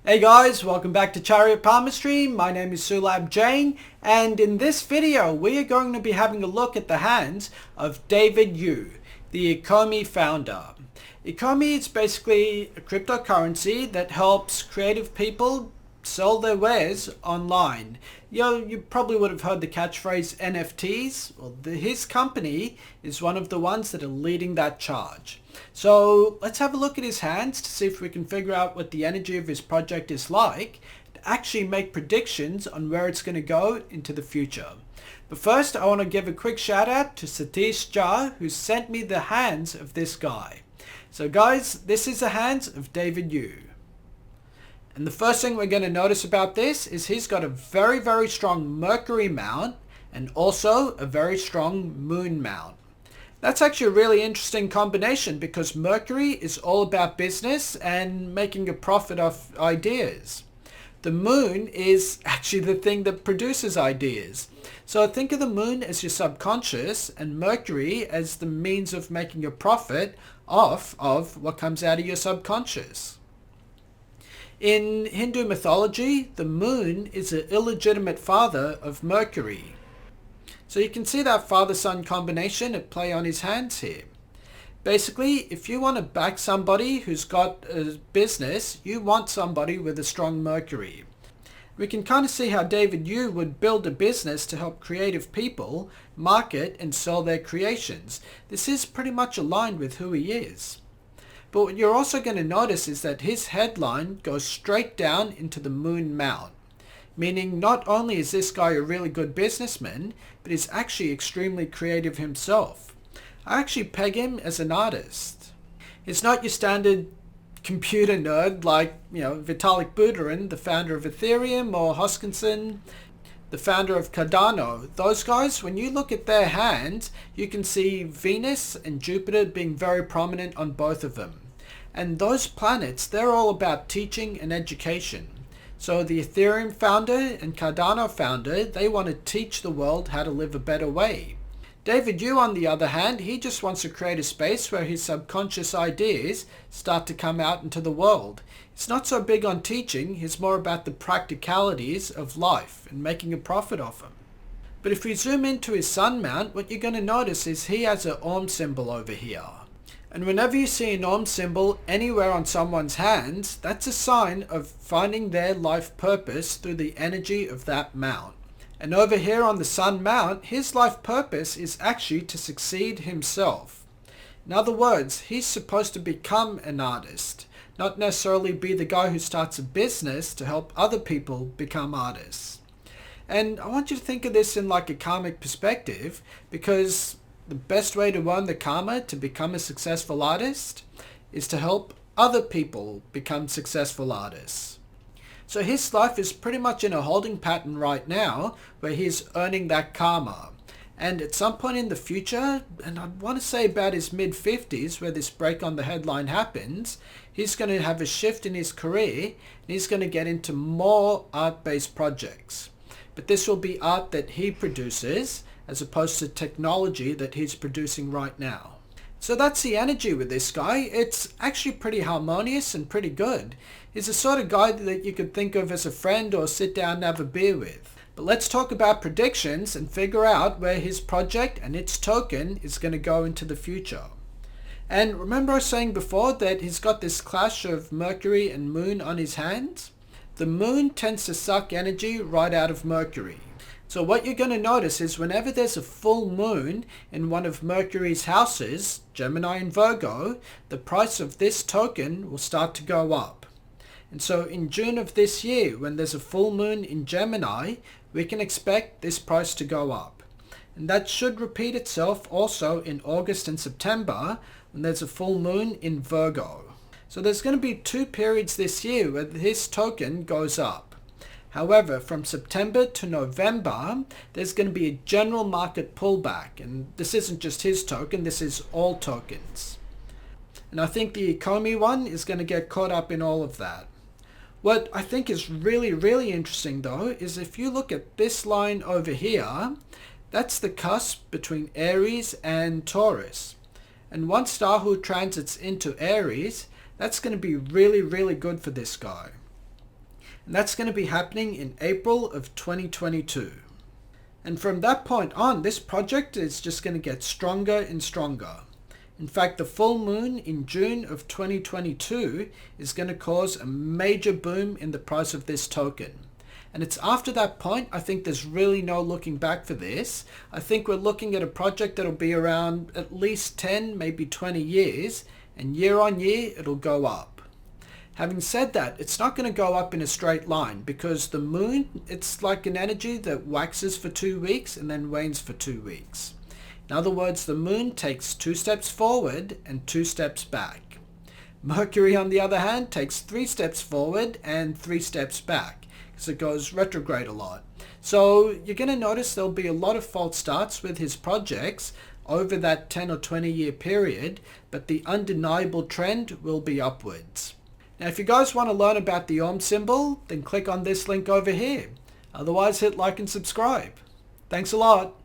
Hey guys, welcome back to Chariot Palmistry. My name is Sulabh Jain, and in this video we are going to be having a look at the hands of David Yu, the Ecomi founder. Ecomi is basically a cryptocurrency that helps creative people sell their wares online. You probably would have heard the catchphrase NFTs. Well, his company is one of the ones that are leading that charge. So let's have a look at his hands to see if we can figure out what the energy of his project is like, to actually make predictions on where it's going to go into the future. But first, I want to give a quick shout out to Satish Jha, who sent me the hands of this guy. So guys, this is the hands of David Yu. And the first thing we're going to notice about this is he's got a very strong Mercury mount and also a very strong Moon mount. That's actually a really interesting combination because Mercury is all about business and making a profit off ideas. The Moon is actually the thing that produces ideas. So think of the Moon as your subconscious and Mercury as the means of making a profit off of what comes out of your subconscious. In Hindu mythology, the Moon is an illegitimate father of Mercury. So you can see that father-son combination at play on his hands here. Basically, if you want to back somebody who's got a business, you want somebody with a strong Mercury. We can kind of see how David Yu would build a business to help creative people market and sell their creations. This is pretty much aligned with who he is. But what you're also going to notice is that his headline goes straight down into the Moon mount. Meaning not only is this guy a really good businessman, but he's actually extremely creative himself. I actually peg him as an artist. He's not your standard computer nerd like, Vitalik Buterin, the founder of Ethereum, or Hoskinson, the founder of Cardano. Those guys, when you look at their hands, you can see Venus and Jupiter being very prominent on both of them. And those planets, they're all about teaching and education. So the Ethereum founder and Cardano founder, they want to teach the world how to live a better way. David Yu, on the other hand, he just wants to create a space where his subconscious ideas start to come out into the world. He's not so big on teaching, he's more about the practicalities of life and making a profit off them. But if we zoom into his sun mount, what you're going to notice is he has an OM symbol over here. And whenever you see an OM symbol anywhere on someone's hands, that's a sign of finding their life purpose through the energy of that mount. And over here on the sun mount, his life purpose is actually to succeed himself. In other words, he's supposed to become an artist, not necessarily be the guy who starts a business to help other people become artists. And I want you to think of this in like a karmic perspective, because the best way to earn the karma to become a successful artist is to help other people become successful artists. So his life is pretty much in a holding pattern right now where he's earning that karma. And at some point in the future, and I want to say about his mid-50s where this break on the headline happens, he's going to have a shift in his career and he's going to get into more art-based projects. But this will be art that he produces as opposed to technology that he's producing right now. So that's the energy with this guy. It's actually pretty harmonious and pretty good. He's the sort of guy that you could think of as a friend or sit down and have a beer with. But let's talk about predictions and figure out where his project and its token is going to go into the future. And remember I was saying before that he's got this clash of Mercury and Moon on his hands? The Moon tends to suck energy right out of Mercury. So what you're going to notice is whenever there's a full moon in one of Mercury's houses, Gemini and Virgo, the price of this token will start to go up. And so in June of this year, when there's a full moon in Gemini, we can expect this price to go up. And that should repeat itself also in August and September when there's a full moon in Virgo. So there's going to be 2 periods this year where this token goes up. However, from September to November, there's going to be a general market pullback. And this isn't just his token, this is all tokens. And I think the Ecomi one is going to get caught up in all of that. What I think is really interesting though, is if you look at this line over here, that's the cusp between Aries and Taurus. And once Rahu transits into Aries, that's going to be really good for this guy. and that's going to be happening in April of 2022. And from that point on, this project is just going to get stronger and stronger. In fact, the full moon in June of 2022 is going to cause a major boom in the price of this token. And it's after that point, I think there's really no looking back for this. I think we're looking at a project that'll be around at least 10, maybe 20 years, and year on year, it'll go up. Having said that, it's not going to go up in a straight line because the moon, it's like an energy that waxes for 2 weeks and then wanes for 2 weeks. In other words, the moon takes 2 steps forward and 2 steps back. Mercury, on the other hand, takes 3 steps forward and 3 steps back, because it goes retrograde a lot. So you're going to notice there'll be a lot of false starts with his projects over that 10 or 20 year period, but the undeniable trend will be upwards. Now, if you guys want to learn about the OM symbol, then click on this link over here. Otherwise, hit like and subscribe. Thanks a lot.